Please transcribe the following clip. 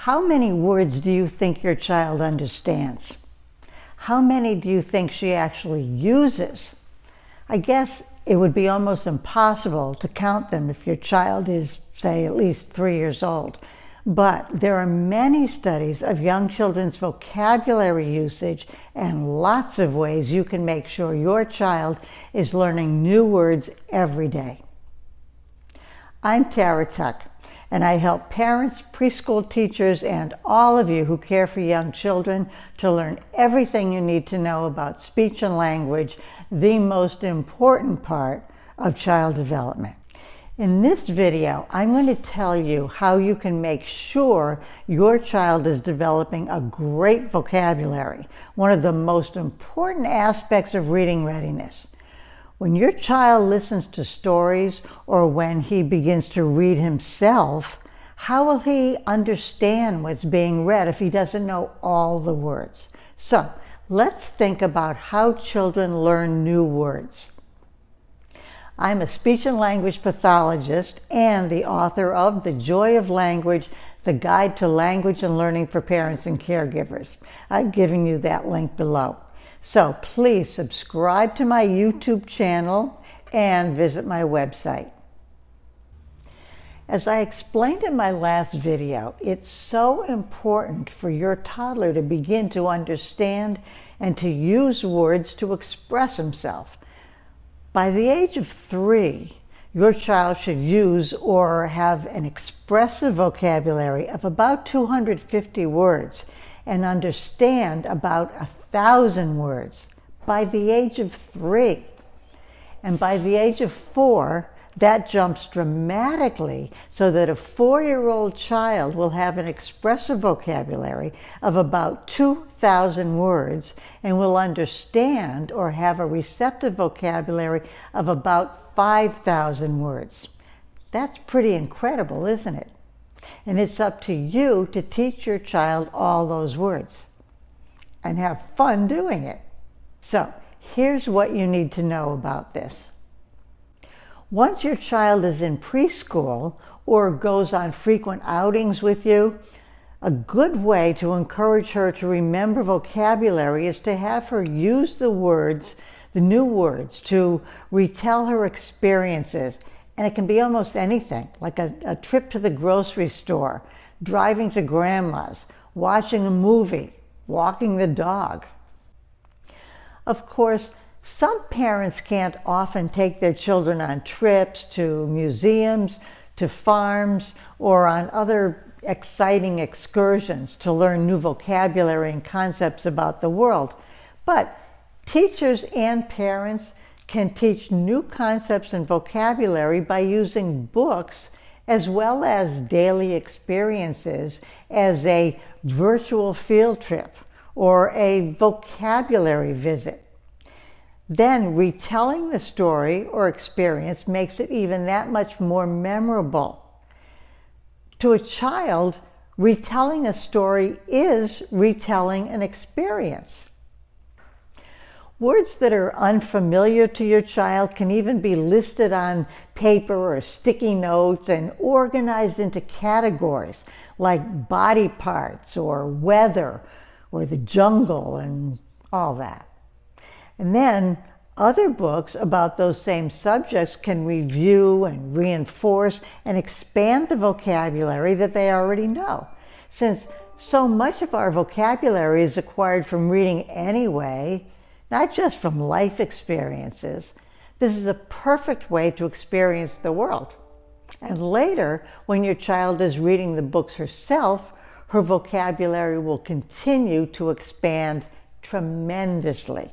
How many words do you think your child understands? How many do you think she actually uses? I guess it would be almost impossible to count them if your child is, say, at least 3 years old. But there are many studies of young children's vocabulary usage and lots of ways you can make sure your child is learning new words every day. I'm Tara Tuck, and I help parents, preschool teachers, and all of you who care for young children to learn everything you need to know about speech and language, the most important part of child development. In this video, I'm going to tell you how you can make sure your child is developing a great vocabulary, one of the most important aspects of reading readiness. When your child listens to stories or when he begins to read himself, how will he understand what's being read if he doesn't know all the words? So let's think about how children learn new words. I'm a speech and language pathologist and the author of The Joy of Language, the Guide to Language and Learning for Parents and Caregivers. I'm giving you that link below. So please subscribe to my YouTube channel and visit my website. As I explained in my last video, it's so important for your toddler to begin to understand and to use words to express himself. By the age of 3, your child should use or have an expressive vocabulary of about 250 words and understand about 1,000 words by the age of 3. And by the age of 4, that jumps dramatically so that a 4-year-old child will have an expressive vocabulary of about 2,000 words and will understand or have a receptive vocabulary of about 5,000 words. That's pretty incredible, isn't it? And it's up to you to teach your child all those words and have fun doing it. So here's what you need to know about this. Once your child is in preschool or goes on frequent outings with you, a good way to encourage her to remember vocabulary is to have her use the words, the new words, to retell her experiences. And it can be almost anything, like a trip to the grocery store, driving to grandma's, watching a movie, walking the dog. Of course, some parents can't often take their children on trips to museums, to farms, or on other exciting excursions to learn new vocabulary and concepts about the world. But teachers and parents can teach new concepts and vocabulary by using books as well as daily experiences as a virtual field trip or a vocabulary visit. Then retelling the story or experience makes it even that much more memorable. To a child, retelling a story is retelling an experience. Words that are unfamiliar to your child can even be listed on paper or sticky notes and organized into categories like body parts or weather or the jungle and all that. And then other books about those same subjects can review and reinforce and expand the vocabulary that they already know. Since so much of our vocabulary is acquired from reading anyway, not just from life experiences, this is a perfect way to experience the world. And later, when your child is reading the books herself, her vocabulary will continue to expand tremendously.